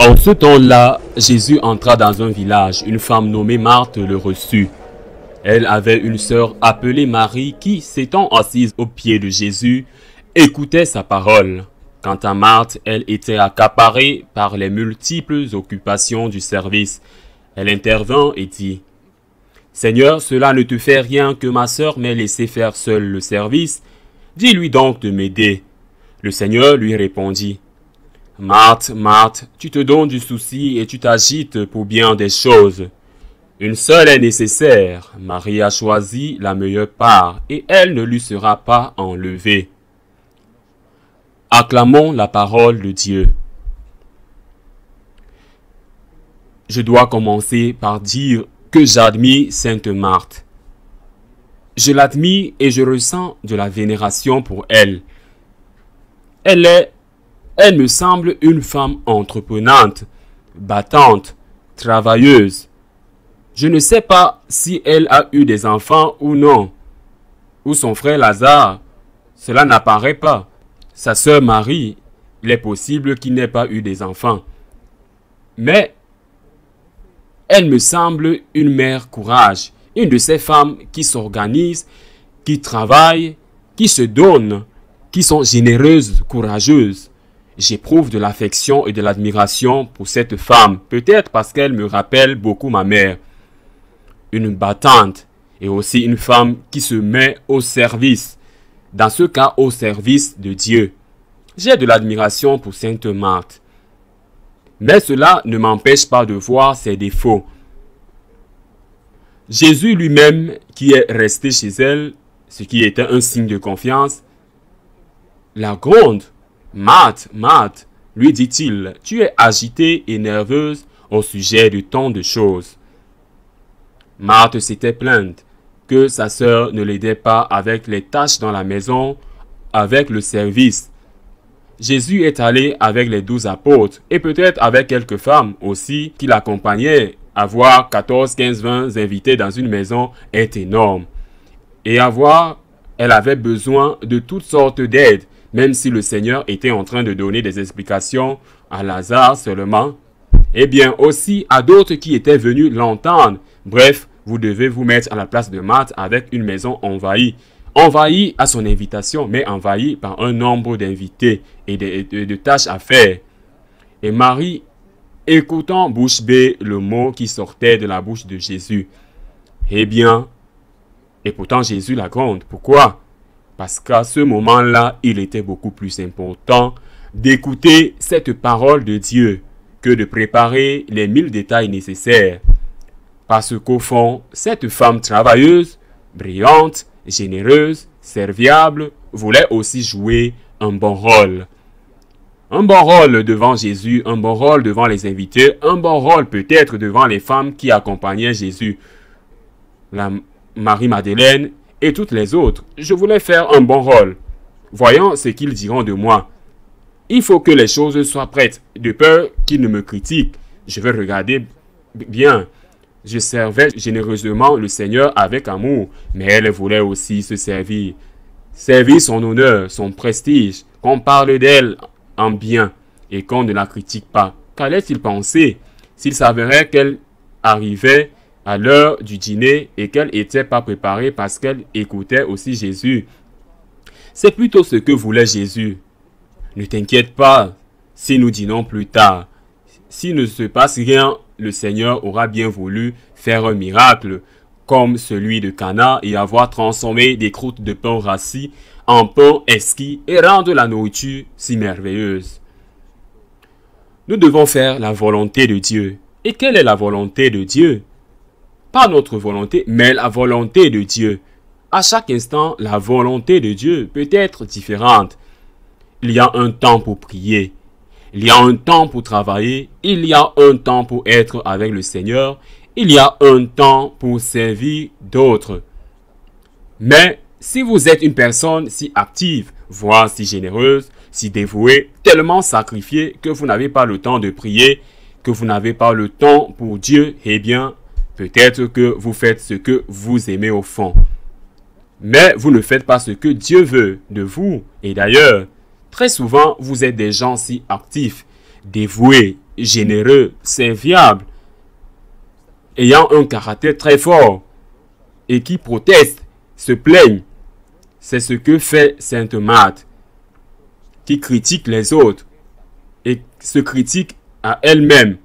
En ce temps-là, Jésus entra dans un village. Une femme nommée Marthe le reçut. Elle avait une sœur appelée Marie qui, s'étant assise aux pieds de Jésus, écoutait sa parole. Quant à Marthe, elle était accaparée par les multiples occupations du service. Elle intervint et dit: « Seigneur, cela ne te fait rien que ma sœur m'ait laissé faire seule le service. Dis-lui donc de m'aider. » Le Seigneur lui répondit: « Marthe, Marthe, tu te donnes du souci et tu t'agites pour bien des choses. Une seule est nécessaire. Marie a choisi la meilleure part et elle ne lui sera pas enlevée. » Acclamons la parole de Dieu. Je dois commencer par dire que j'admire Sainte Marthe. Je l'admire et je ressens de la vénération pour elle. Elle me semble une femme entreprenante, battante, travailleuse. Je ne sais pas si elle a eu des enfants ou non. Ou son frère Lazare, cela n'apparaît pas. Sa sœur Marie, il est possible qu'il n'ait pas eu des enfants. Mais elle me semble une mère courage, une de ces femmes qui s'organisent, qui travaillent, qui se donnent, qui sont généreuses, courageuses. J'éprouve de l'affection et de l'admiration pour cette femme, peut-être parce qu'elle me rappelle beaucoup ma mère. Une battante et aussi une femme qui se met au service, dans ce cas au service de Dieu. J'ai de l'admiration pour Sainte Marthe. Mais cela ne m'empêche pas de voir ses défauts. Jésus lui-même, qui est resté chez elle, ce qui était un signe de confiance, la gronde. « Marthe, Marthe, lui dit-il, tu es agitée et nerveuse au sujet de tant de choses. » Marthe s'était plainte que sa sœur ne l'aidait pas avec les tâches dans la maison, avec le service. Jésus est allé avec les 12 apôtres et peut-être avec quelques femmes aussi qui l'accompagnaient. Avoir 14, 15, 20 invités dans une maison est énorme. Et elle avait besoin de toutes sortes d'aides, même si le Seigneur était en train de donner des explications à Lazare seulement. Eh bien aussi à d'autres qui étaient venus l'entendre. Bref, vous devez vous mettre à la place de Marthe avec une maison envahie. Envahie à son invitation, mais envahie par un nombre d'invités et de tâches à faire. Et Marie, écoutant bouche bée le mot qui sortait de la bouche de Jésus. Eh bien, et pourtant Jésus la gronde. Pourquoi? Parce qu'à ce moment-là, il était beaucoup plus important d'écouter cette parole de Dieu que de préparer les 1000 détails nécessaires. Parce qu'au fond, cette femme travailleuse, brillante, généreuse, serviable, voulait aussi jouer un bon rôle. Un bon rôle devant Jésus, un bon rôle devant les invités, un bon rôle peut-être devant les femmes qui accompagnaient Jésus. La Marie-Madeleine et toutes les autres. Je voulais faire un bon rôle. Voyons ce qu'ils diront de moi. Il faut que les choses soient prêtes, de peur qu'ils ne me critiquent. Je vais regarder bien. Je servais généreusement le Seigneur avec amour, mais elle voulait aussi se servir. Servir son honneur, son prestige, qu'on parle d'elle en bien et qu'on ne la critique pas. Qu'allait-il penser s'il s'avérait qu'elle arrivait à l'heure du dîner et qu'elle n'était pas préparée parce qu'elle écoutait aussi Jésus? C'est plutôt ce que voulait Jésus. Ne t'inquiète pas si nous dînons plus tard. S'il ne se passe rien, le Seigneur aura bien voulu faire un miracle comme celui de Cana et avoir transformé des croûtes de pain rassis en pain exquis et rendre la nourriture si merveilleuse. Nous devons faire la volonté de Dieu. Et quelle est la volonté de Dieu? Pas notre volonté, mais la volonté de Dieu. À chaque instant, la volonté de Dieu peut être différente. Il y a un temps pour prier. Il y a un temps pour travailler. Il y a un temps pour être avec le Seigneur. Il y a un temps pour servir d'autres. Mais si vous êtes une personne si active, voire si généreuse, si dévouée, tellement sacrifiée que vous n'avez pas le temps de prier, que vous n'avez pas le temps pour Dieu, eh bien, peut-être que vous faites ce que vous aimez au fond. Mais vous ne faites pas ce que Dieu veut de vous. Et d'ailleurs, très souvent, vous êtes des gens si actifs, dévoués, généreux, serviable, ayant un caractère très fort et qui proteste, se plaigne. C'est ce que fait Sainte Marthe, qui critique les autres et se critique à elle-même,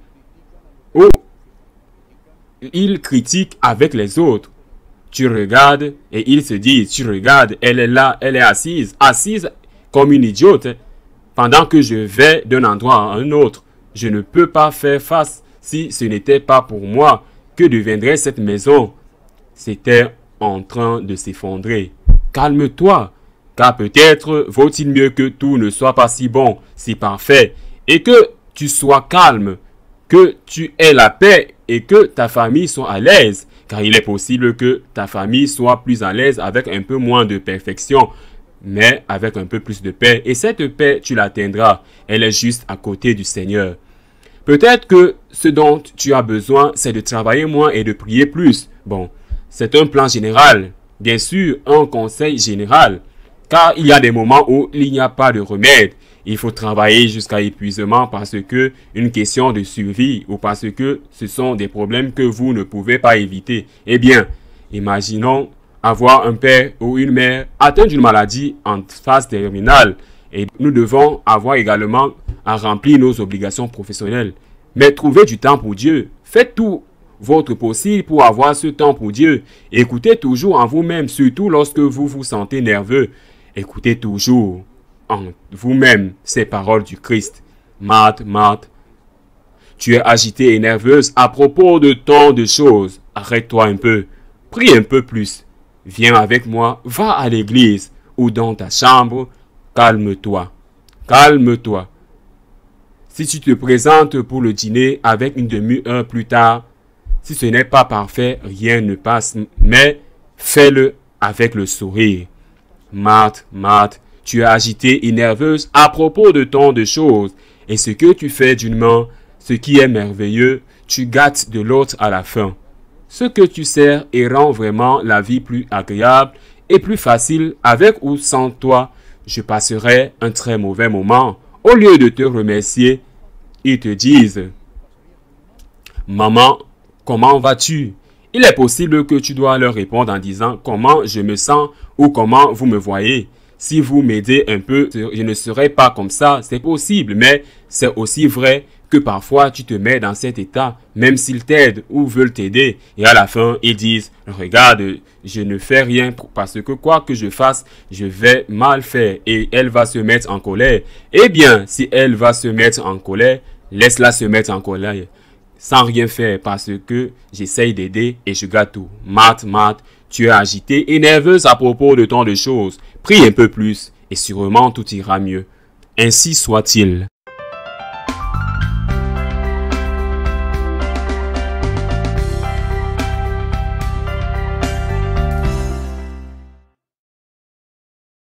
ou il critique avec les autres. Tu regardes et ils se disent, tu regardes, elle est là, elle est assise comme une idiote, pendant que je vais d'un endroit à un autre. Je ne peux pas faire face. Si ce n'était pas pour moi, que deviendrait cette maison? C'était en train de s'effondrer. Calme-toi, car peut-être vaut-il mieux que tout ne soit pas si bon, si parfait, et que tu sois calme, que tu aies la paix et que ta famille soit à l'aise, car il est possible que ta famille soit plus à l'aise avec un peu moins de perfection, mais avec un peu plus de paix. Et cette paix, tu l'atteindras. Elle est juste à côté du Seigneur. Peut-être que ce dont tu as besoin, c'est de travailler moins et de prier plus. Bon, c'est un plan général. Bien sûr, un conseil général. Car il y a des moments où il n'y a pas de remède. Il faut travailler jusqu'à épuisement parce que une question de survie ou parce que ce sont des problèmes que vous ne pouvez pas éviter. Eh bien, imaginons avoir un père ou une mère atteint d'une maladie en phase terminale et nous devons avoir également à remplir nos obligations professionnelles. Mais trouvez du temps pour Dieu. Faites tout votre possible pour avoir ce temps pour Dieu. Écoutez toujours en vous-même, surtout lorsque vous vous sentez nerveux. Écoutez toujours en vous-même ces paroles du Christ. Marthe, Marthe, tu es agitée et nerveuse à propos de tant de choses. Arrête-toi un peu. Prie un peu plus. Viens avec moi, va à l'église ou dans ta chambre. Calme-toi. Calme-toi. Si tu te présentes pour le dîner avec une demi-heure plus tard, si ce n'est pas parfait, rien ne passe, mais fais-le avec le sourire. Marthe, Marthe, tu es agitée et nerveuse à propos de tant de choses, et ce que tu fais d'une main, ce qui est merveilleux, tu gâtes de l'autre à la fin. Ce que tu sers et rend vraiment la vie plus agréable et plus facile avec ou sans toi, je passerai un très mauvais moment. Au lieu de te remercier, ils te disent « Maman, comment vas-tu » Il est possible que tu dois leur répondre en disant « Comment je me sens » ou « Comment vous me voyez ». Si vous m'aidez un peu, je ne serai pas comme ça, c'est possible, mais c'est aussi vrai que parfois tu te mets dans cet état, même s'ils t'aident ou veulent t'aider, et à la fin ils disent « Regarde, je ne fais rien parce que quoi que je fasse, je vais mal faire et elle va se mettre en colère. » Eh bien, si elle va se mettre en colère, laisse-la se mettre en colère, sans rien faire parce que j'essaye d'aider et je gâte tout. Marthe, Marthe, tu es agitée et nerveuse à propos de tant de choses. Prie un peu plus et sûrement tout ira mieux. Ainsi soit-il.